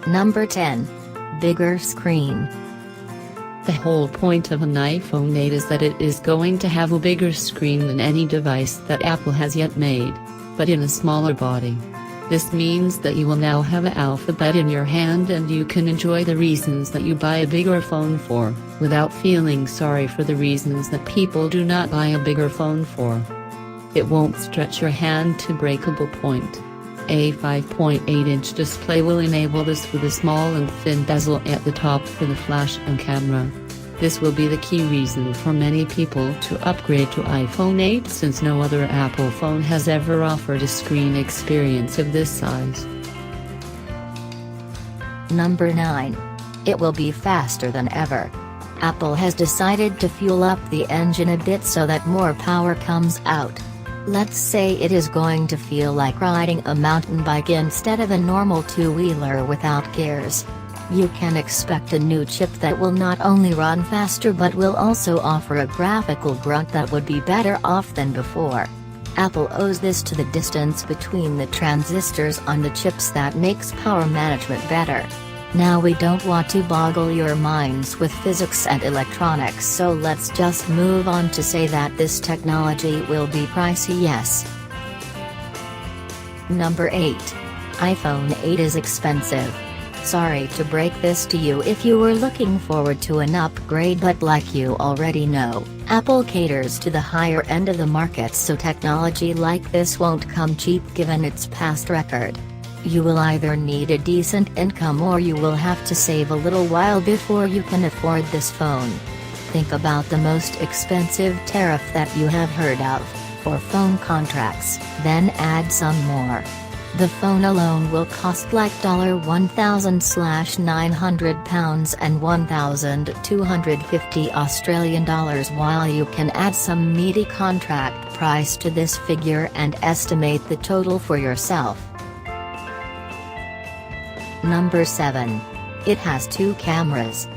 Number 10. Bigger screen. The whole point of an iPhone 8 is that it is going to have a bigger screen than any device that Apple has yet made, but in a smaller body. This means that you will now have an alphabet in your hand and you can enjoy the reasons that you buy a bigger phone for, without feeling sorry for the reasons that people do not buy a bigger phone for. It won't stretch your hand to breakable point. A 5.8-inch display will enable this with a small and thin bezel at the top for the flash and camera. This will be the key reason for many people to upgrade to iPhone 8 since no other Apple phone has ever offered a screen experience of this size. Number 9. It will be faster than ever. Apple has decided to fuel up the engine a bit so that more power comes out. Let's say it is going to feel like riding a mountain bike instead of a normal two-wheeler without gears. You can expect a new chip that will not only run faster but will also offer a graphical grunt that would be better off than before. Apple owes this to the distance between the transistors on the chips that makes power management better. Now we don't want to boggle your minds with physics and electronics, so let's just move on to say that this technology will be pricey, yes. Number 8. iPhone 8 is expensive. Sorry to break this to you if you were looking forward to an upgrade, but like you already know, Apple caters to the higher end of the market, so technology like this won't come cheap given its past record. You will either need a decent income or you will have to save a little while before you can afford this phone. Think about the most expensive tariff that you have heard of, for phone contracts, then add some more. The phone alone will cost like £1,000/900 and £1,250 while you can add some meaty contract price to this figure and estimate the total for yourself. Number 7. It has 2 cameras.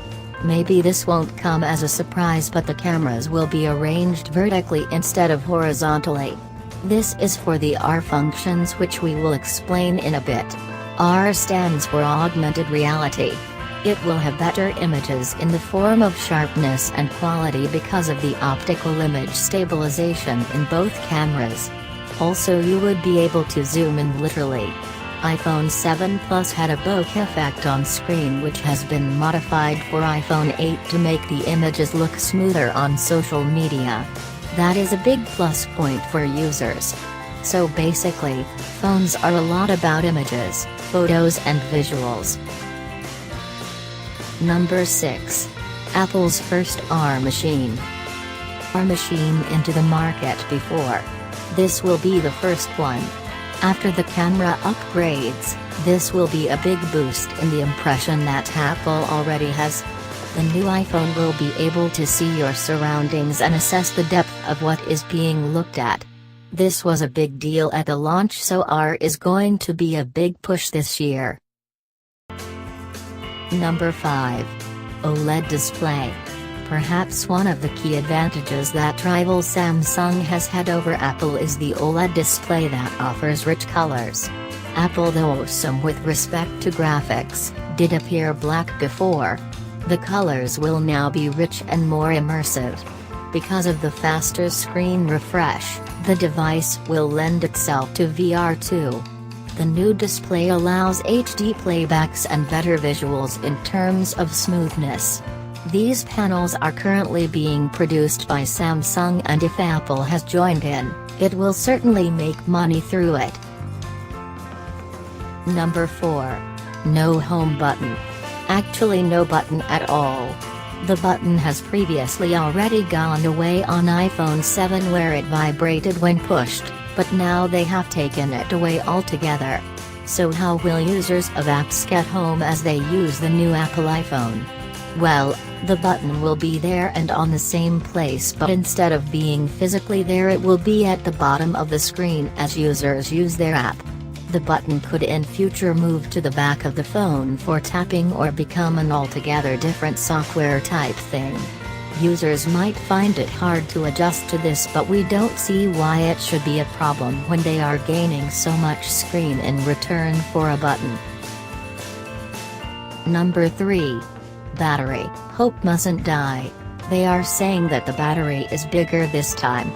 Maybe this won't come as a surprise, but the cameras will be arranged vertically instead of horizontally. This is for the AR functions, which we will explain in a bit. AR stands for augmented reality. It will have better images in the form of sharpness and quality because of the optical image stabilization in both cameras. Also, you would be able to zoom in literally. iPhone 7 Plus had a bokeh effect on screen which has been modified for iPhone 8 to make the images look smoother on social media. That is a big plus point for users. So basically, phones are a lot about images, photos and visuals. Number 6. Apple's first AR machine. AR machine into the market before. This will be the first one. After the camera upgrades, this will be a big boost in the impression that Apple already has. The new iPhone will be able to see your surroundings and assess the depth of what is being looked at. This was a big deal at the launch, so AR is going to be a big push this year. Number 5. OLED display. Perhaps one of the key advantages that rival Samsung has had over Apple is the OLED display that offers rich colors. Apple, though some with respect to graphics, did appear black before. The colors will now be rich and more immersive. Because of the faster screen refresh, the device will lend itself to VR too. The new display allows HD playbacks and better visuals in terms of smoothness. These panels are currently being produced by Samsung, and if Apple has joined in, it will certainly make money through it. Number 4. No home button. Actually, no button at all. The button has previously already gone away on iPhone 7 where it vibrated when pushed, but now they have taken it away altogether. So how will users of apps get home as they use the new Apple iPhone? Well, the button will be there and on the same place, but instead of being physically there, it will be at the bottom of the screen as users use their app. The button could in future move to the back of the phone for tapping or become an altogether different software type thing. Users might find it hard to adjust to this, but we don't see why it should be a problem when they are gaining so much screen in return for a button. Number 3. Battery. Hope mustn't die. They are saying that the battery is bigger this time.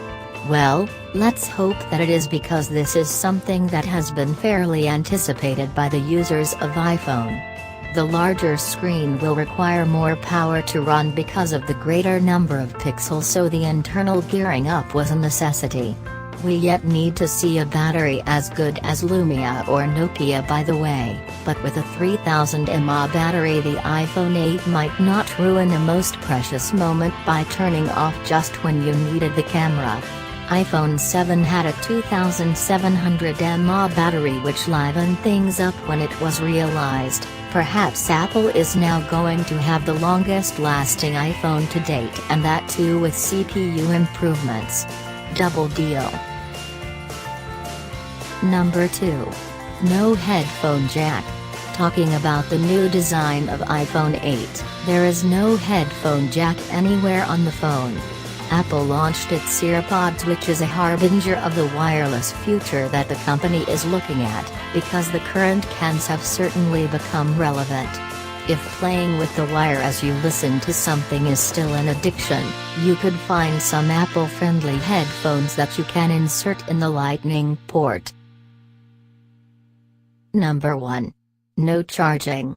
Well, let's hope that it is, because this is something that has been fairly anticipated by the users of iPhone. The larger screen will require more power to run because of the greater number of pixels, so the internal gearing up was a necessity. We yet need to see a battery as good as Lumia or Nokia, by the way, but with a 3000 mAh battery the iPhone 8 might not ruin a most precious moment by turning off just when you needed the camera. iPhone 7 had a 2700 mAh battery which livened things up when it was realized. Perhaps Apple is now going to have the longest lasting iPhone to date, and that too with CPU improvements. Double deal. Number 2. No headphone jack. Talking about the new design of iPhone 8, there is no headphone jack anywhere on the phone. Apple launched its EarPods, which is a harbinger of the wireless future that the company is looking at, because the current cans have certainly become relevant. If playing with the wire as you listen to something is still an addiction, you could find some Apple-friendly headphones that you can insert in the Lightning port. Number 1. No charging.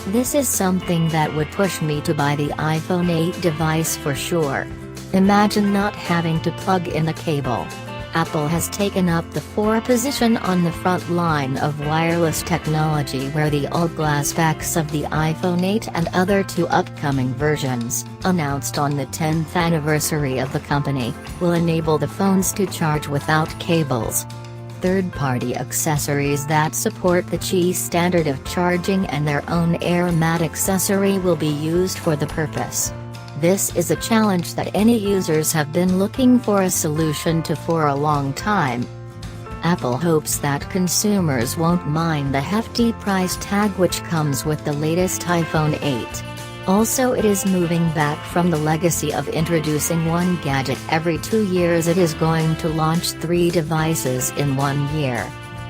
This is something that would push me to buy the iPhone 8 device for sure. Imagine not having to plug in a cable. Apple has taken up the 4th position on the front line of wireless technology, where the all-glass backs of the iPhone 8 and other 2 upcoming versions, announced on the 10th anniversary of the company, will enable the phones to charge without cables. Third-party accessories that support the Qi standard of charging and their own AirMat accessory will be used for the purpose. This is a challenge that any users have been looking for a solution to for a long time. Apple hopes that consumers won't mind the hefty price tag which comes with the latest iPhone 8. Also, it is moving back from the legacy of introducing one gadget every 2 years. It is going to launch 3 devices in 1 year.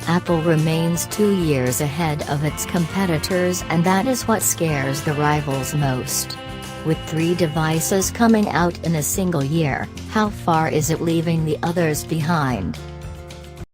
Apple remains 2 years ahead of its competitors, and that is what scares the rivals most. With 3 devices coming out in a single year, how far is it leaving the others behind?